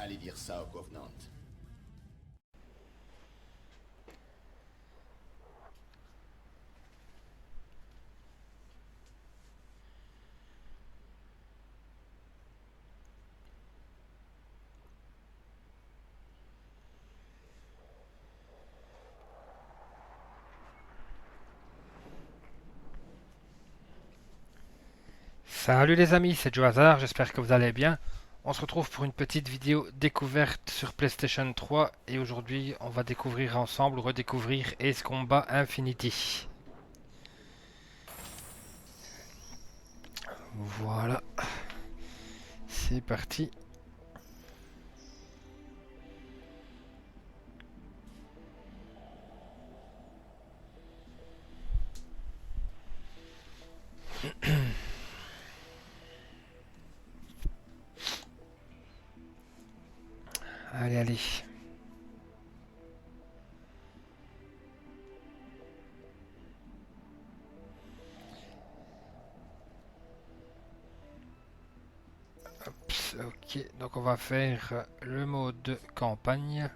Allez dire ça au Covenant. Salut les amis, c'est Joe Hazard, j'espère que vous allez bien. On se retrouve pour une petite vidéo découverte sur PlayStation 3 et aujourd'hui on va découvrir ensemble, redécouvrir Ace Combat Infinity. Voilà, c'est parti. Allez, allez. Oups, ok, donc on va faire le mode campagne.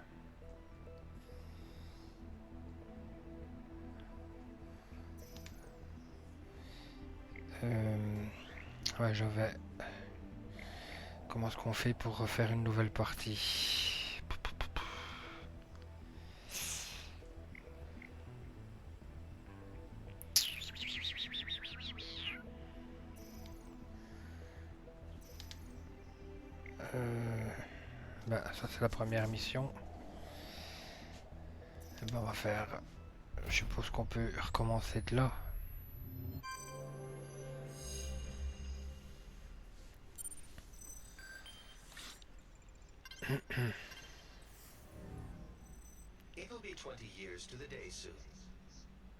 Ouais, je vais... Comment est-ce qu'on fait pour refaire une nouvelle partie? Ça c'est la première mission. Et ben, on va faire... Je suppose qu'on peut recommencer de là. It'll be 20 years to the day soon.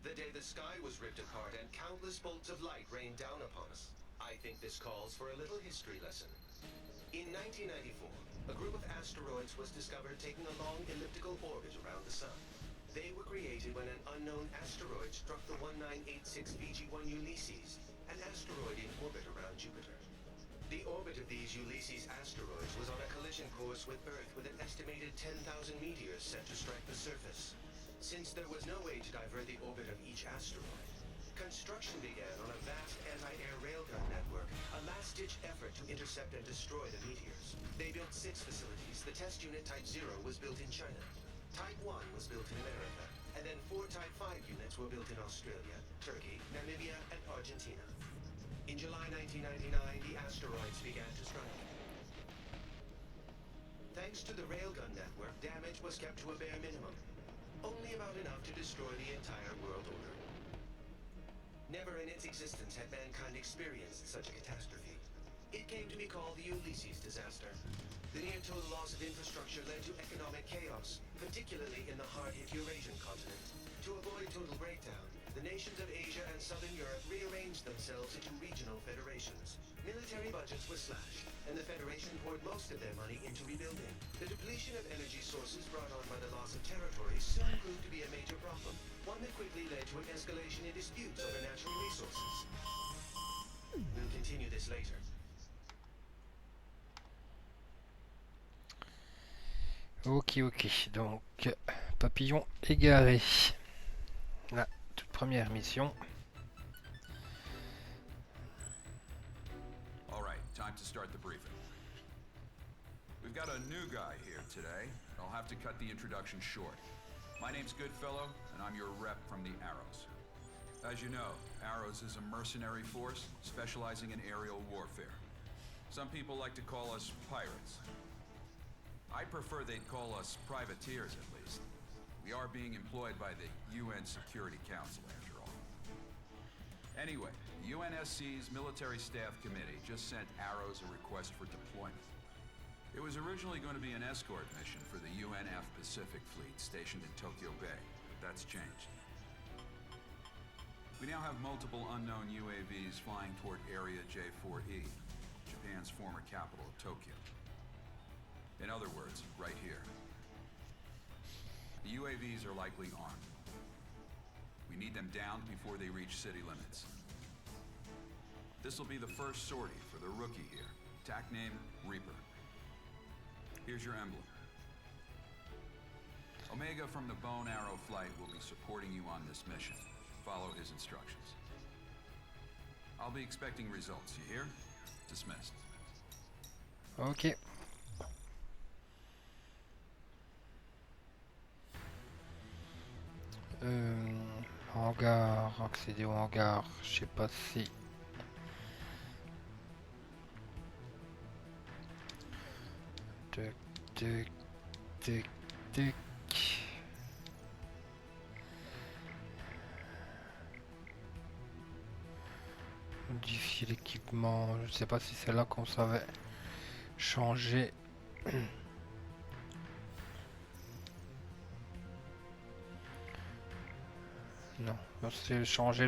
The day the sky was ripped apart and countless bolts of light rained down upon us. I think this calls for a little history lesson. In 1994, a group of asteroids was discovered taking a long elliptical orbit around the sun. They were created when an unknown asteroid struck the 1986 VG-1 Ulysses, an asteroid in orbit around Jupiter. The orbit of these Ulysses asteroids was on a collision course with Earth with an estimated 10,000 meteors set to strike the surface. Since there was no way to divert the orbit of each asteroid, construction began on a vast anti-air railgun network, a last-ditch effort to intercept and destroy the meteors. They built 6 facilities. The test unit Type 0 was built in China. Type 1 was built in America. And then 4 Type 5 units were built in Australia, Turkey, Namibia, and Argentina. In July 1999, the asteroids began to strike. Thanks to the railgun network, damage was kept to a bare minimum. Only about enough to destroy the entire world order. Never in its existence had mankind experienced such a catastrophe. It came to be called the Ulysses disaster. The near-total loss of infrastructure led to economic chaos, particularly in the hard-hit Eurasian continent. To avoid total breakdown, the nations of Asia and Southern Europe rearranged themselves into regional federations. Military budgets were slashed, and the Federation poured most of their money into rebuilding. The depletion of energy sources brought on by the loss of territory soon proved to be a major problem, one that quickly led to an escalation in disputes over natural resources. We'll continue this later. Ok, donc papillon égaré. La toute première mission. Alright, time to start the briefing. We've got a new guy here today. I'll have to cut the introduction short. My name's Goodfellow, and I'm your rep from the Arrows. As you know, Arrows is a mercenary force specializing in aerial warfare. Some people like to call us pirates. I prefer they'd call us privateers, at least. We are being employed by the UN Security Council, after all. Anyway, the UNSC's Military Staff Committee just sent Arrows a request for deployment. It was originally going to be an escort mission for the UNF Pacific Fleet stationed in Tokyo Bay, but that's changed. We now have multiple unknown UAVs flying toward Area J4E, Japan's former capital of Tokyo. In other words, right here. The UAVs are likely armed. We need them downed before they reach city limits. This will be the first sortie for the rookie here. TAC name, Reaper. Here's your emblem. Omega from the Bone Arrow Flight will be supporting you on this mission. Follow his instructions. I'll be expecting results, you hear? Dismissed. Ok. Hangar, accéder au hangar, je sais pas si... Tac, tac, tac, tac. Modifier l'équipement, je sais pas si c'est là qu'on savait changer. Non, c'est changer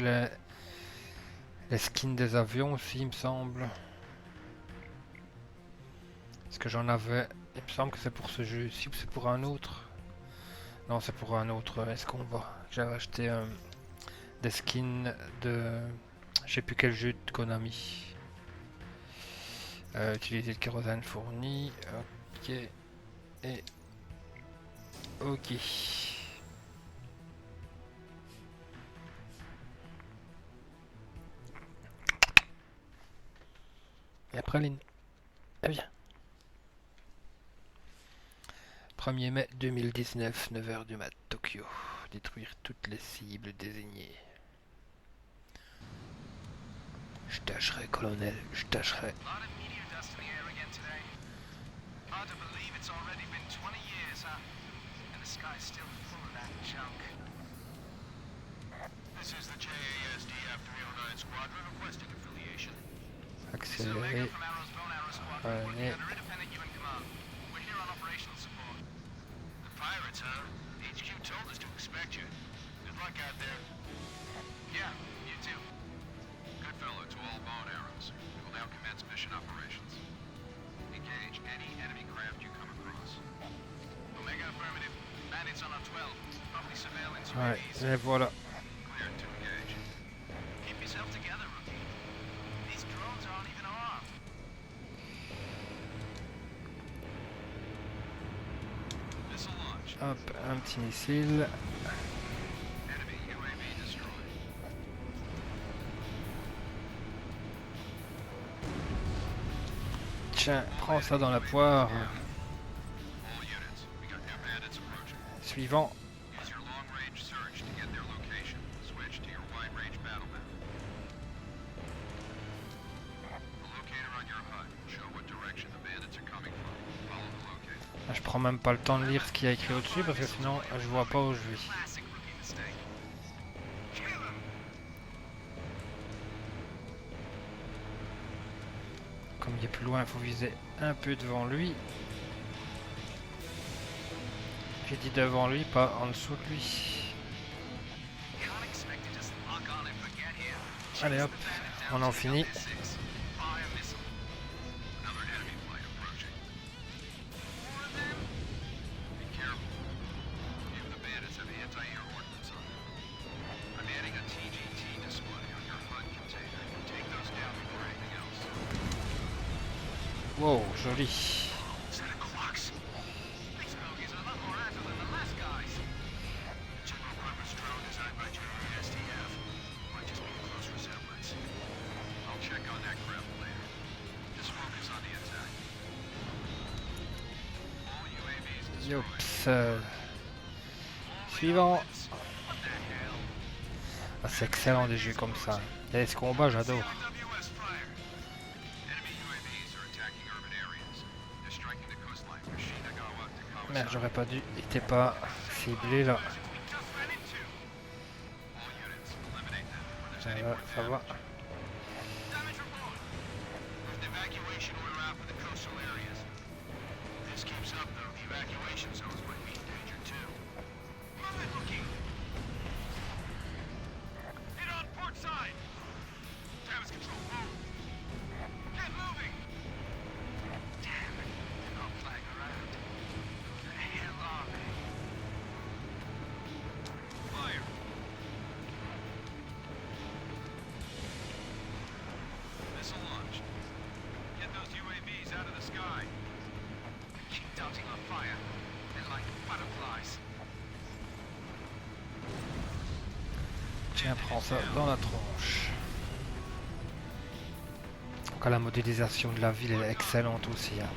les skins des avions aussi, il me semble. Est-ce que j'en avais? Il me semble que c'est pour ce jeu-ci ou c'est pour un autre? Non, c'est pour un autre. Est-ce qu'on va? J'avais acheté des skins de... Je sais plus quel jeu de Konami. Utiliser le kérosène fourni. Ok. Et... Ok. Et après, Lynn. Eh bien. 1er mai 2019, 9h du mat, Tokyo. Détruire toutes les cibles désignées. Je tâcherai, colonel, je tâcherai. Accélérer. Allez. Pirates, huh? HQ told us to expect you. Good luck out there. Yeah, you too. Good fellow to all bone arrows. We will now commence mission operations. Engage any enemy craft you come across. Omega affirmative. Bandits on our 12. Probably surveillance Ouais, UAVs. et voilà. Clear to engage. Keep yourself together, rookie. These drones aren't even armed. Missile launch. Hop, un petit missile. Enemy UAV destroyed. Tiens, prends ça dans la poire. All units, we got new bandits approaching. Suivant. Use your long-range search to get their location. Switch to your wide-range battle map. The locator on your HUD will show what direction the bandits are coming from. Follow the locator. Je prends même pas le temps de lire ce qu'il y a écrit au-dessus parce que sinon je vois pas où je vais. Classic rookie mistake. Kill him! Comme il est plus loin, il faut viser un peu devant lui. J'ai dit devant lui, pas en dessous de lui. Can't expect to just lock on and forget him. Allez hop, on en finit. Fire missile. Another enemy flight approaching. More of them? Be careful. Few of the bandits have anti-air ordnance on them. I'm adding a TGT display on your HUD container. Take those down before anything else. Wow, joli. Set of clocks. These bogies are a lot more agile than the last guys. General purpose drone designed by SDF. Might just be a close resemblance. I'll check on that craft later. Just focus on the attack. All UAVs destroyed. Yops. Suivant. What the hell? Ah, c'est excellent des jeux comme ça. Et ce combat, j'adore. WS fire. Enemy UAVs are attacking urban areas. They're striking the coastline from Shinagawa to Kawasaki. Merde, j'aurais pas dû. Il était pas ciblé là. We just ran into. All units, eliminate them when there's Ça any va, more ça va. Damage report. With evacuation order out for the coastal areas. If this keeps up, though, the evacuation zones might be in danger too. Move it, rookie. Hit on port side. Damage control, move. Get moving. Damn it. They're not flying around. The hell are they? Fire. Missile launch. Get those UAVs out of the sky. Kicked out Tiens, prends ça dans la tronche. Donc la modélisation de la ville est excellente aussi. Hein.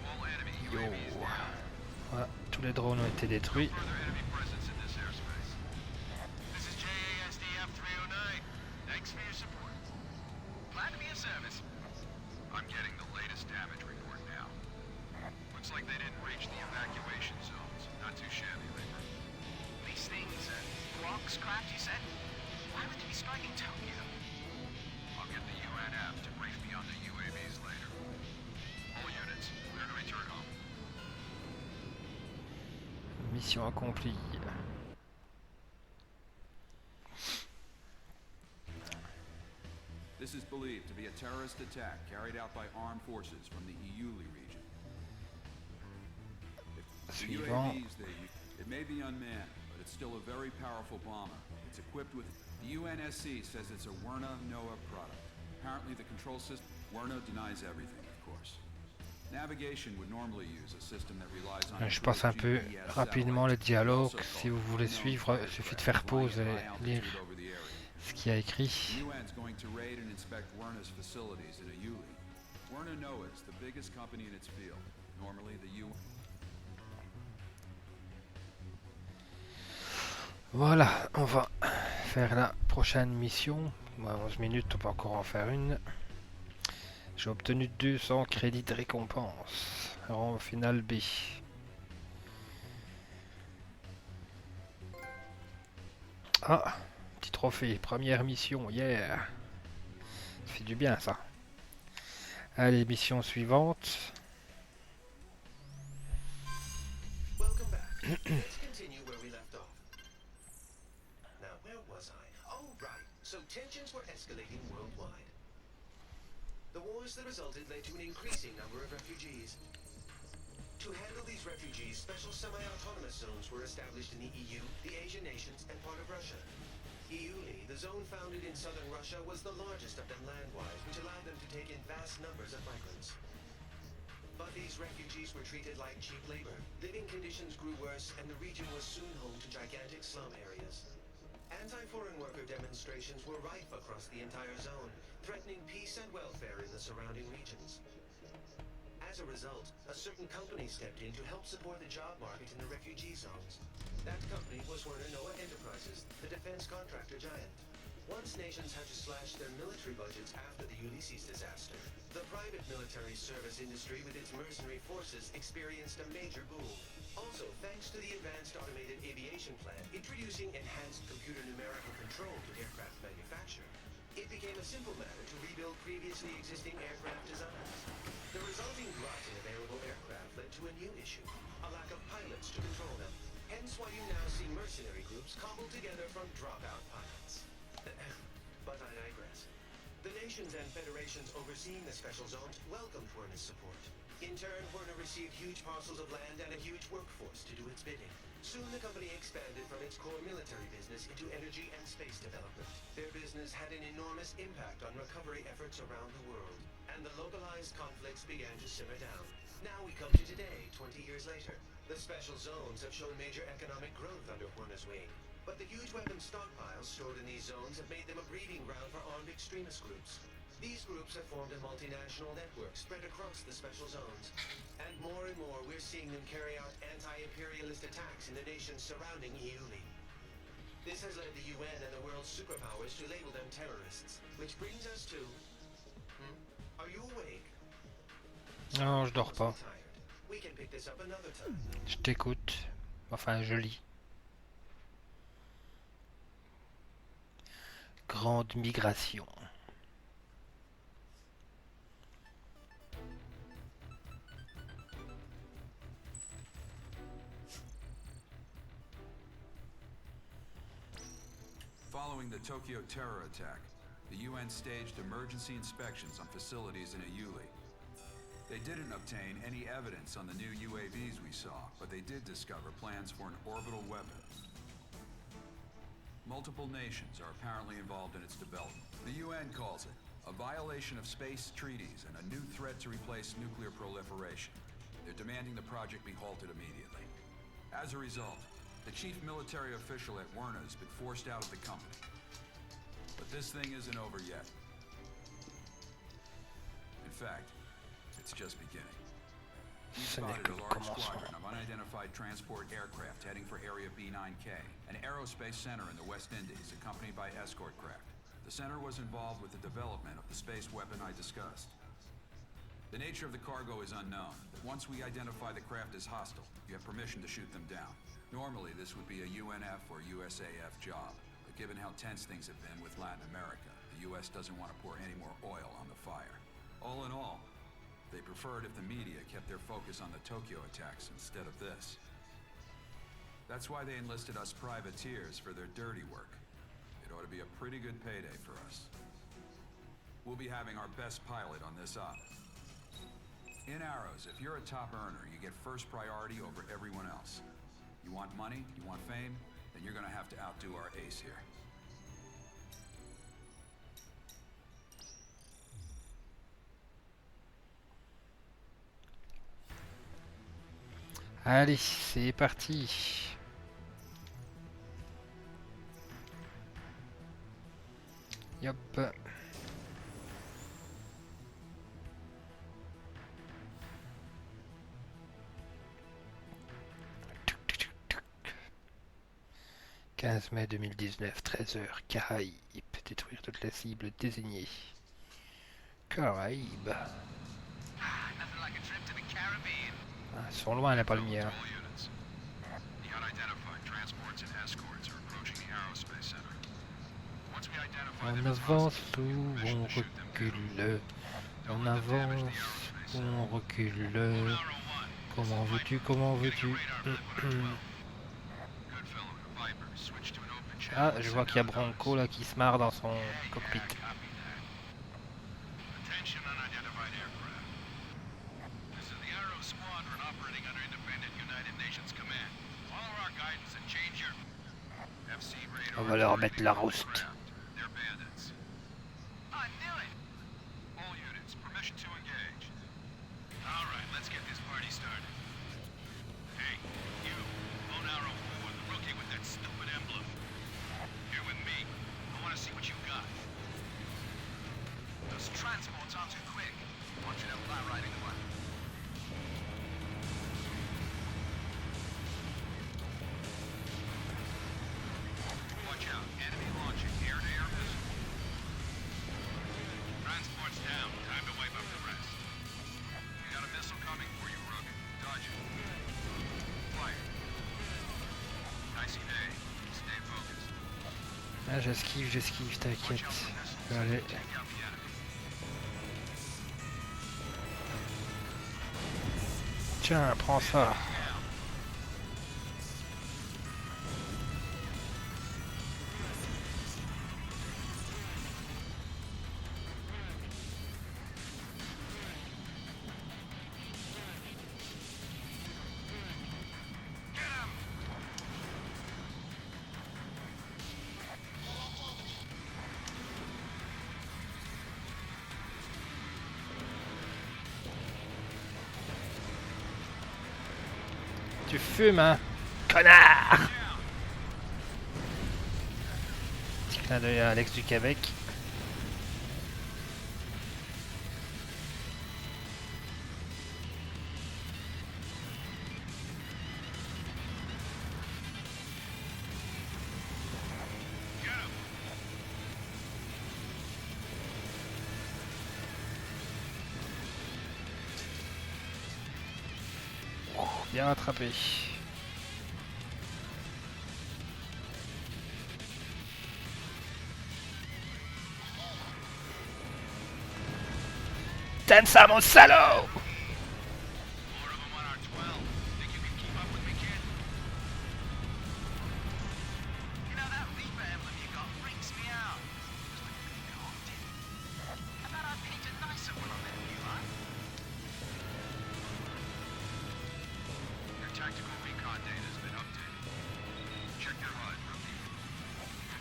All enemy Yo. UAVs down. Voilà, tous les drones ont été détruits. Further enemy presence in this airspace. This is JASDF 309. Thanks for your support. Glad to be of service. I'm getting the latest damage report now. Looks like they didn't reach the evacuation zones. Not too shabby, Reaper. These things, blocks craft, you said? Why would they be striking Tokyo? I'll get the UNF to brief me on the UAVs later. All units, clear to return home. Mission accomplie. This is believed to be a terrorist attack carried out by armed forces from the Iuli region. The Suivant. UAVs they use, it may be unmanned, but it's still a very powerful bomber. It's equipped with... The UNSC says it's a Werner NOAA product. Apparently the control system... Werner denies everything, of course. Navigation would normally use a system that relies on... Je passe un peu rapidement les dialogues. Si vous voulez suivre, il suffit de faire pause et lire ce qu'il y a écrit. The UN's going to raid and inspect Werner's facilities in Iuli. Werner NOAA is the biggest company in its field. Normally the UN... Voilà, on va faire la prochaine mission. 11 minutes, on peut encore en faire une. J'ai obtenu 200 crédits de récompense. Rang final B. Ah, petit trophée, première mission, yeah. Ça fait du bien ça. Allez, mission suivante. Welcome back. Let's continue where we left off. Now, where was I? Oh, right. So tensions were escalating worldwide. The wars that resulted led to an increasing number of refugees. To handle these refugees, special semi-autonomous zones were established in the EU, the Asian nations, and part of Russia. Iuli, the zone founded in southern Russia, was the largest of them land-wise, which allowed them to take in vast numbers of migrants. But these refugees were treated like cheap labor. Living conditions grew worse, and the region was soon home to gigantic slum areas. Anti-foreign worker demonstrations were rife across the entire zone, threatening peace and welfare in the surrounding regions. As a result, a certain company stepped in to help support the job market in the refugee zones. That company was Werner NOAA Enterprises, the defense contractor giant. Once nations had to slash their military budgets after the Ulysses disaster, the private military service industry with its mercenary forces experienced a major boom. Also, thanks to the Advanced Automated Aviation Plan introducing enhanced computer numerical control to aircraft manufacture, it became a simple matter to rebuild previously existing aircraft designs. The resulting glut in available aircraft led to a new issue, a lack of pilots to control them. Hence why you now see mercenary groups cobbled together from dropout pilots. But I digress. The nations and federations overseeing the special zones welcomed Werner's support. In turn, Werner received huge parcels of land and a huge workforce to do its bidding. Soon the company expanded from its core military business into energy and space development. Their business had an enormous impact on recovery efforts around the world, and the localized conflicts began to simmer down. Now we come to today, 20 years later. The special zones have shown major economic growth under Werner's wing, but the huge weapons stockpiles stored in these zones have made them a breeding ground for armed extremist groups. These groups have formed a multinational network spread across the special zones. And more we're seeing them carry out anti-imperialist attacks in the nations surrounding Iuli. This has led the UN and the world's superpowers to label them terrorists. Which brings us to... Are you awake? Non, je dors pas. Tired. We can pick this up another time. Je t'écoute. Enfin, je lis. Grande migration. Following the Tokyo terror attack, the UN staged emergency inspections on facilities in Iuli. They didn't obtain any evidence on the new UAVs we saw, but they did discover plans for an orbital weapon. Multiple nations are apparently involved in its development. The UN calls it a violation of space treaties and a new threat to replace nuclear proliferation. They're demanding the project be halted immediately. As a result, the chief military official at Werner has been forced out of the company. But this thing isn't over yet. In fact, it's just beginning. We Ce n'est spotted que a le large commencement. squadron of unidentified transport aircraft heading for Area B9K, an aerospace center in the West Indies, accompanied by escort craft. The center was involved with the development of the space weapon I discussed. The nature of the cargo is unknown, but once we identify the craft as hostile, you have permission to shoot them down. Normally, this would be a UNF or USAF job, but given how tense things have been with Latin America, the US doesn't want to pour any more oil on the fire. All in all, they preferred if the media kept their focus on the Tokyo attacks instead of this. That's why they enlisted us privateers for their dirty work. It ought to be a pretty good payday for us. We'll be having our best pilot on this op. In Arrows, if you're a top earner, you get first priority over everyone else. You want money, you want fame, then you're gonna have to outdo our ace here. Allez, c'est parti. Yop. « 15 mai 2019, 13h, Caraïbes. Détruire toute la cible désignée. Caraïbes. Nothing like a trip to the Caribbean. Ah, ils sont loin la palmière. All units. The unidentified transports and escorts are approaching the aerospace center. Once we identify On them as avance hostile, ou mission on to shoot them down. recule. On Don't let them damage avance the ou aerospace on center. recule. Arrow 1, Comment veux-tu, comment veux-tu? Ah, je vois qu'il y a Bronco là qui se marre dans son cockpit. Attention unidentified aircraft. This is the Arrow Squadron operating under independent United Nations command. Follow our guidance and change your FC radar. On va leur mettre la rouste. They're bandits. I knew it. All units, permission to engage. All right, let's get this party started. Hey, you, Lone Arrow 4, the rookie with that stupid emblem. Here with me. I want to see what you got. Those transports aren't too quick. I want you to fly riding the one. Watch out. Enemy launching air-to-air missile. Transport's down. Time to wipe up the rest. You got a missile coming for you, Rook. Dodge it. Fire. Nicey day. Stay focused. Ah, j'esquive, t'inquiète. Watch out for missiles. Allez. Take out the enemy. Tiens, prends ça. Get him! Tu fumes, hein? Connard! Petit clin d'œil à Alex du Québec. Get him! Bien rattrapé. Donne ça, mon salaud! More of them on our 12. Think you can keep up with me, kid? You know, that Reaper emblem you got freaks me out. Just like a bit haunted. I thought I'd paint a nicer one on that new line. Your tactical recon data has been updated. Check your HUD, rookie. Your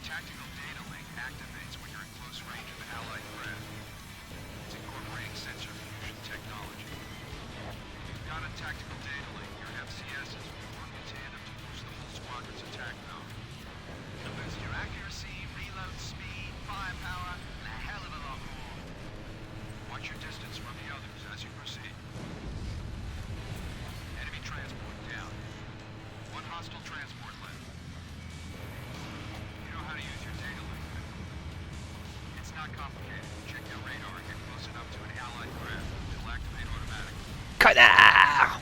not complicated. Check your radar. Get close enough to an allied craft. It'll activate automatically. Connard!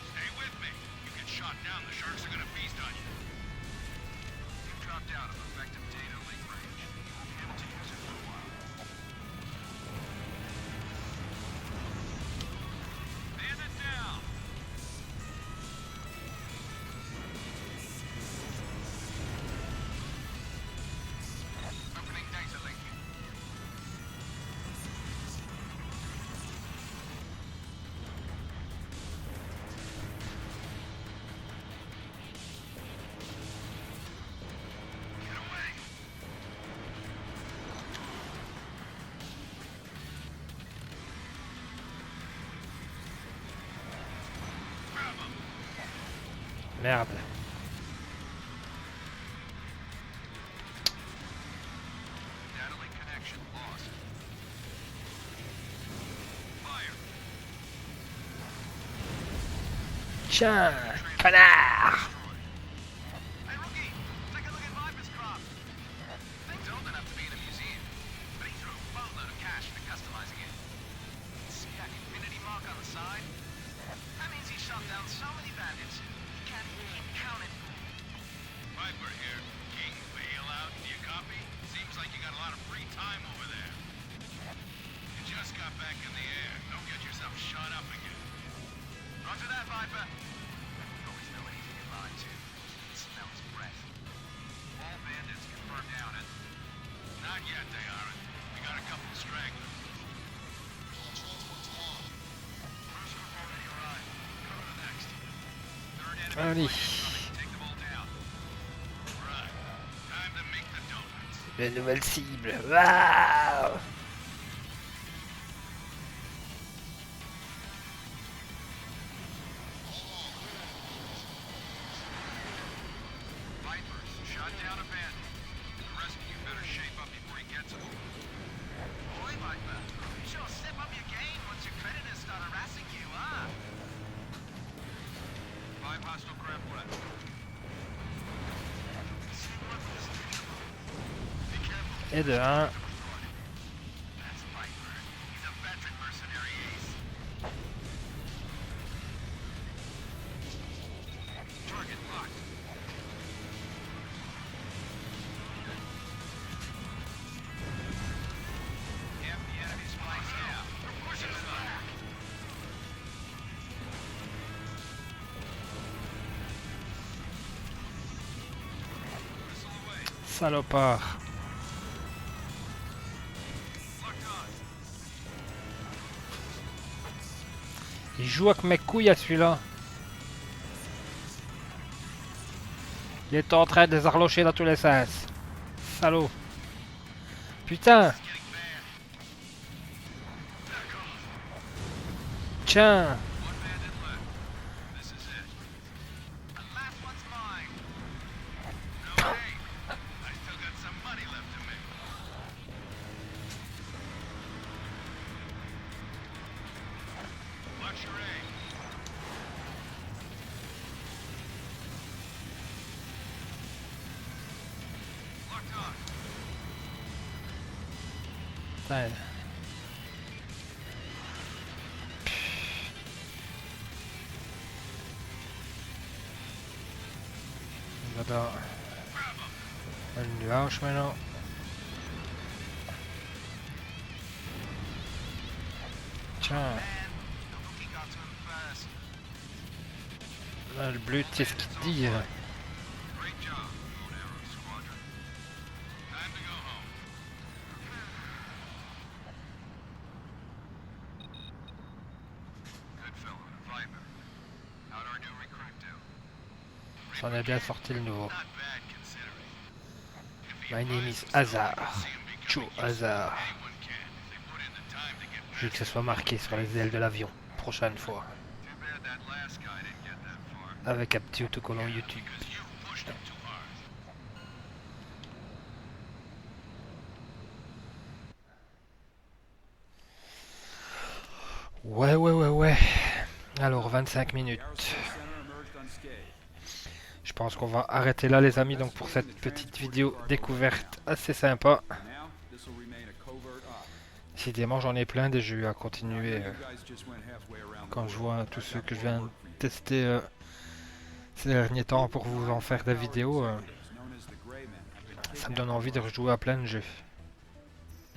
Stay with me. You get shot down, the sharks are gonna feast on you. You dropped out of effective data link range. You won't be able to use it for a while. Man it down. Opening data link. Get away. Grab him. Merde. Data link connection lost. Fire. Tiens, connard! Hey, rookie, take a look at Viper's crop. Thing's old enough to be in a museum, but he threw a boatload of cash into customizing it. See that infinity mark on the side? That means he shot down so many bandits, he can't even count it. Viper here. King, bail out. Do you copy? Seems like you got a lot of free time over there. You just got back in the air. Don't get yourself shot up again. Roger that, Viper. You always know when he's being lied to. You can smell his breath. All bandits confirmed down it. Not yet, they aren't. We got a couple of stragglers. First group already arrived. Go to the next. Third enemy Allez. flank incoming. Take them all down. Right. Time to make the donuts. Les nouvelles cibles. Waouh! Vipers, shot down a bandit. The rest of you better shape up before he gets them. Boy, Viper, you sure step up your game once your creditors start harassing you, huh? 5 hostile craft left. Be careful. Et de 1. That's Viper. He's a veteran mercenary ace. Target locked. Half the enemy's flanks down. They're pushing us back. Missile away. Salopard. Locked on. Il joue avec mes couilles à celui-là. Il est en train de les arlocher dans tous les sens. Salaud. Putain. Getting bad. Back off. Tiens. One bandit left. This is it. The last one's mine. No way. I still got some money left to make. Watch your aim. Locked on. Putain. On va dans un nuage maintenant. Tiens, Man, the rookie got to him first. là, le bleu, qu'est-ce qu'il dit? Great job, Golden Arrow Squadron. Time to go home. Good fellow, Viper. How'd our new recruit do? J'en ai bien sorti le nouveau. Not bad considering. If he My name advised is himself, Hazard. I could see him becoming Joe useful. Hazard. Anyone can if they put in the time to get Je veux que ce soit marqué sur les ailes de l'avion. Prochaine fois. Too bad that last guy didn't get that far. Avec un petit autocollant YouTube. Because you pushed him too hard. Ouais. Alors, 25 minutes. The Aerospace Center emerged unscathed. Je pense qu'on va arrêter là les amis, donc pour cette petite vidéo découverte assez sympa. For now, this will remain a covert op. Décidément j'en ai plein des jeux à continuer You guys just went halfway around the quand je world. vois tous I've ceux got que je more viens de work for you. tester ces derniers temps pour vous en faire des vidéos. Known as the Gray Men have been Ça me donne envie de rejouer à plein de jeux.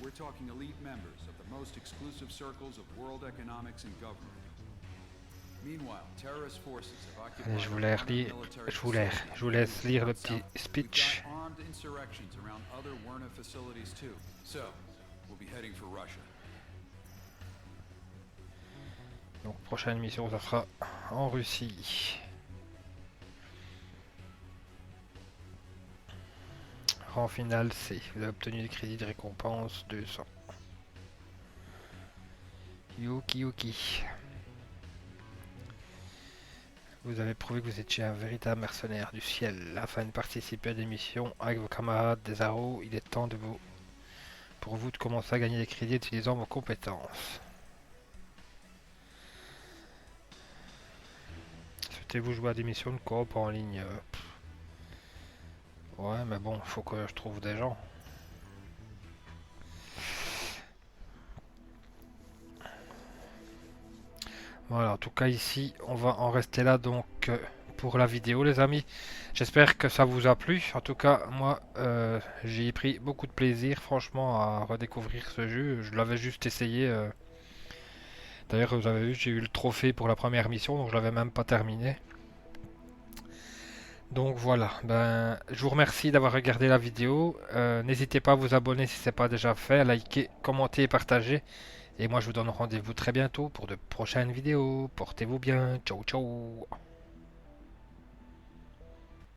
We're talking elite members of the most exclusive circles of world economics and government. Meanwhile, terrorist forces have occupied Je vous laisse armored lire, military je vous laisse lire le petit facilities. speech. We've got armed insurrections around other Werner facilities too. So, we'll be heading for Russia. Donc prochaine mission ça sera en Russie. Rang final C. Vous avez obtenu des crédits de récompense 200. Yuki. Vous avez prouvé que vous étiez un véritable mercenaire du ciel. Afin de participer à des missions avec vos camarades des Arrows, il est temps pour vous de commencer à gagner des crédits en utilisant vos compétences. Souhaitez-vous jouer à des missions de coop en ligne? Ouais, mais bon, faut que je trouve des gens. Voilà, en tout cas ici, on va en rester là donc pour la vidéo les amis. J'espère que ça vous a plu. En tout cas, moi, j'ai pris beaucoup de plaisir franchement à redécouvrir ce jeu. Je l'avais juste essayé. D'ailleurs, vous avez vu, j'ai eu le trophée pour la première mission, donc je l'avais même pas terminé. Donc voilà, ben, je vous remercie d'avoir regardé la vidéo. N'hésitez pas à vous abonner si ce n'est pas déjà fait, à liker, commenter et partager. Et moi je vous donne rendez-vous très bientôt pour de prochaines vidéos. Portez-vous bien. Ciao ciao.